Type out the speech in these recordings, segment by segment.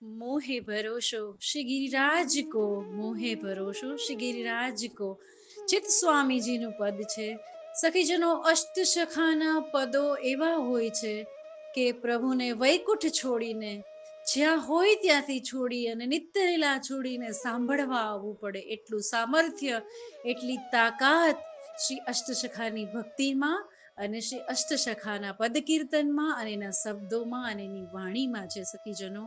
मोहे भरोसो श्री गिरिराज को, મોહે ભરોસો શ્રી ગિરિરાજ કો. ચિત સ્વામીજીનું પદ છે. સખીજનો અષ્ટસખાના પદો એવા હોય છે કે પ્રભુને વૈકુંઠ છોડીને જ્યાં હોય ત્યાંથી છોડી અને નિત્ય લીલા છોડીને સાંભળવા આવવું પડે, એટલું સામર્થ્ય, એટલી તાકાત શ્રી અષ્ટસખાની ભક્તિમાં અને શ્રી અષ્ટસખાના પદ કીર્તનમાં અને એના શબ્દોમાં અને એની વાણીમાં છે. સખીજનો,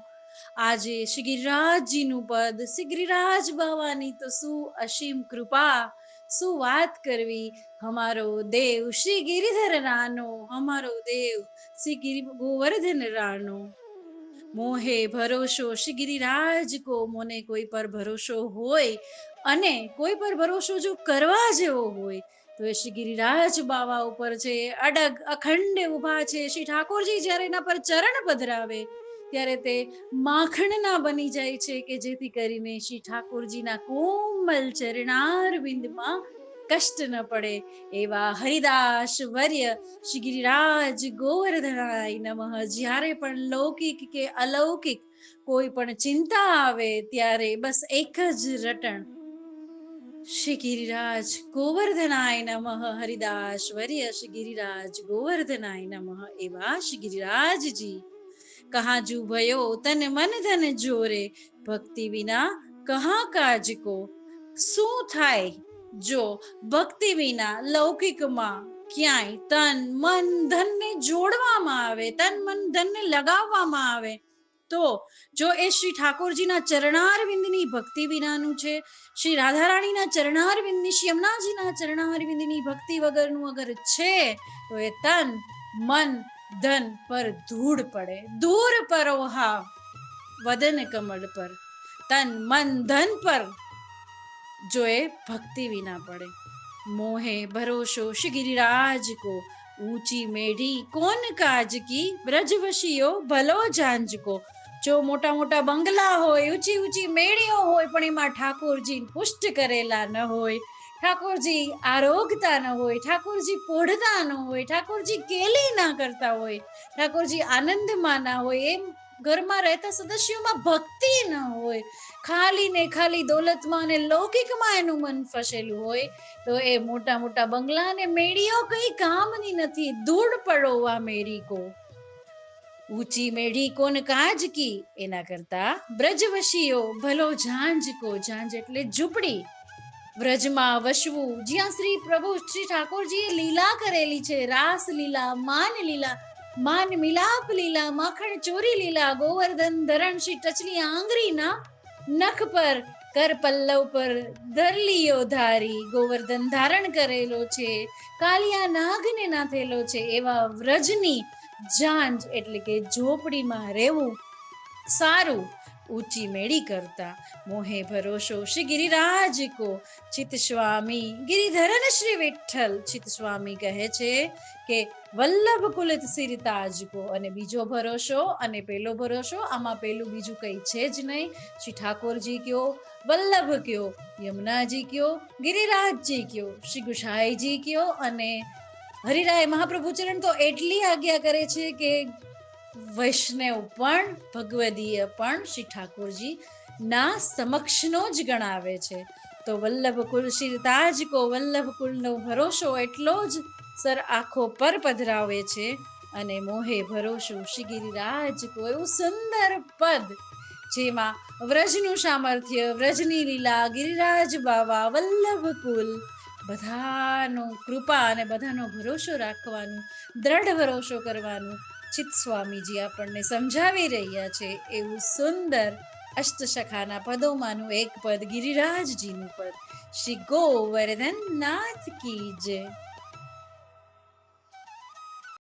આજે શ્રી ગિરિરાજજીનું પદ, શ્રી ગિરિરાજ બાવાની તો શું અસીમ કૃપા, શું વાત કરવી. હમારો દેવ શ્રી ગિરિધર રાનો, હમારો દેવ શ્રી ગિરિ ગોવર્ધન રાનો. મોહે ભરોસો શ્રી ગિરિરાજ કો. મોને કોઈ પર ભરોસો હોય અને કોઈ પર ભરોસો જો કરવા જેવો હોય તો એ શ્રી ગિરિરાજ બાવા ઉપર છે. અડગ અખંડ ઊભા છે. શ્રી ઠાકોરજી જ્યારે એના પર ચરણ પધરાવે ત્યારે તે માખણના બની જાય છે કે જેથી કરીને શ્રી ઠાકોરજીના કોમલ ચરણાર બિંદમાં કષ્ટ ન પડે. એવા હરિદાસ વર્ય શ્રી ગિરિરાજ ગોવર્ધનાય નમઃ. જ્યારે પણ લૌકિક કે અલૌકિક કોઈ પણ ચિંતા આવે ત્યારે બસ એક જ રટણ, શ્રી ગિરિરાજ ગોવર્ધનાય નમઃ. હરિદાસ વર્ય શ્રી ગિરિરાજ ગોવર્ધનાય નમઃ. એવા શ્રી ગિરિરાજજી કહા જુ ભયો તન મન ધન જોરે, ભક્તિ વિના કહા કાજ કો. શું થાય જો ભક્તિ વિના લૌકિકમાં ક્યાંય તન મન ધનને જોડવામાં આવે, તન મન ધનને લગાવવામાં આવે તો જો એ શ્રી ઠાકોરજીના ચરણારવિંદની ભક્તિ વિનાનું છે, શ્રી રાધારાણીના ચરણારવિંદની, શ્રી યમુનાજીના ચરણારવિંદની ભક્તિ વગરનું અગર છે તો એ તન મન ધન પર ધૂળ પડે. દૂર પરોહા વદન કમળ પર, તન મન ધન પર જો એ ભક્તિ વિના પડે. મોહે ભરોસો શ્રી ગિરિરાજ કો. ઊંચી મેઢી કોન કાજ કી, બ્રજવશીઓ ભલો જાંજ કો. જો મોટા મોટા બંગલા હોય, ઊંચી ઊંચી મેળીઓ હોય, પણ એમાં ઠાકોરજી પુષ્ટ કરેલા ન હોય, ઠાકોરજી આરોગતા ન હોય, ઠાકોરજી પોઢતા ન હોય, ઠાકોરજી કેલી ના કરતા હોય, ઠાકોરજી આનંદમાં ના હોય, એમ ઘરમાં રહેતા સદસ્યોમાં ભક્તિ ન હોય, ખાલી ને ખાલી દોલતમાં અને લૌકિકમાં એનું મન ફસેલું હોય તો એ મોટા મોટા બંગલા અને મેળીઓ કઈ કામની નથી. ધૂળ પડો આ મેળી કો. ઊંચી મેઢી કોન કાજ કી, એના કરતા બ્રજવશીઓ ભલો ઝાંઝ કો. ઝાંઝ એટલે ઝૂંપડી. વ્રજમાં વસવું, જ્યાં શ્રી પ્રભુ શ્રી ઠાકોરજીએ લીલા કરેલી છે, રાસ લીલા, માન લીલા, માન મિલાપ લીલા, માખણ ચોરી લીલા, ગોવર્ધન ધરણ શ્રી ટચલી આંગળીના નખ પર, કર પલ્લવ પર દરલીઓ ધારી, ગોવર્ધન ધારણ કરેલો છે, કાલિયા નાગને નાથેલો છે. એવા વ્રજની ઝાંઝ એટલે કે ઝોપડીમાં રહેવું સારું ઊંચી મેળી કરતા. મોહે ભરોસો શ્રી ગિરિરાજ કો. ચિત સ્વામી ગિરિધરન શ્રી વિઠ્ઠલ. ચિત સ્વામી કહે છે કે વલ્લભ કુલિત સિરતાજ કો. અને બીજો ભરોસો અને પેલો ભરોસો, આમાં પેલું બીજું કઈ છે જ નહીં. શ્રી ઠાકોરજી કયો, વલ્લભ કયો, યમુનાજી કયો, ગિરિરાજજી કયો, શ્રી ગુસાઈજી કયો અને હરિરાય મહાપ્રભુ ચરણ તો એટલી આજ્ઞા કરે છે કે વૈષ્ણવ પણ ભગવદીય પણ શ્રી ઠાકોરજી ના સમક્ષનો જ ગણાવે છે. તો વલ્લભ કુલ શિરતાજ કો. વલ્લભ કુલનો ભરોસો એટલો જ સર આંખો પર પધરાવે છે. અને મોહે ભરોસો શ્રી ગિરિરાજ કો. એવું સુંદર પદ જેમાં વ્રજનું સામર્થ્ય, વ્રજની લીલા, ગિરિરાજ બાવા, વલ્લભ કુલ, બધાનો કૃપા અને બધાનો ભરોસો રાખવાનું, દ્રઢ ભરોસો કરવાનું ચિત સ્વામીજી આપણને સમજાવી રહ્યા છે. એવું સુંદર અષ્ટસખાના પદોમાંનું એક પદ ગિરિરાજજીનું પદ. શ્રી ગોવર્ધન નાથ કી જય.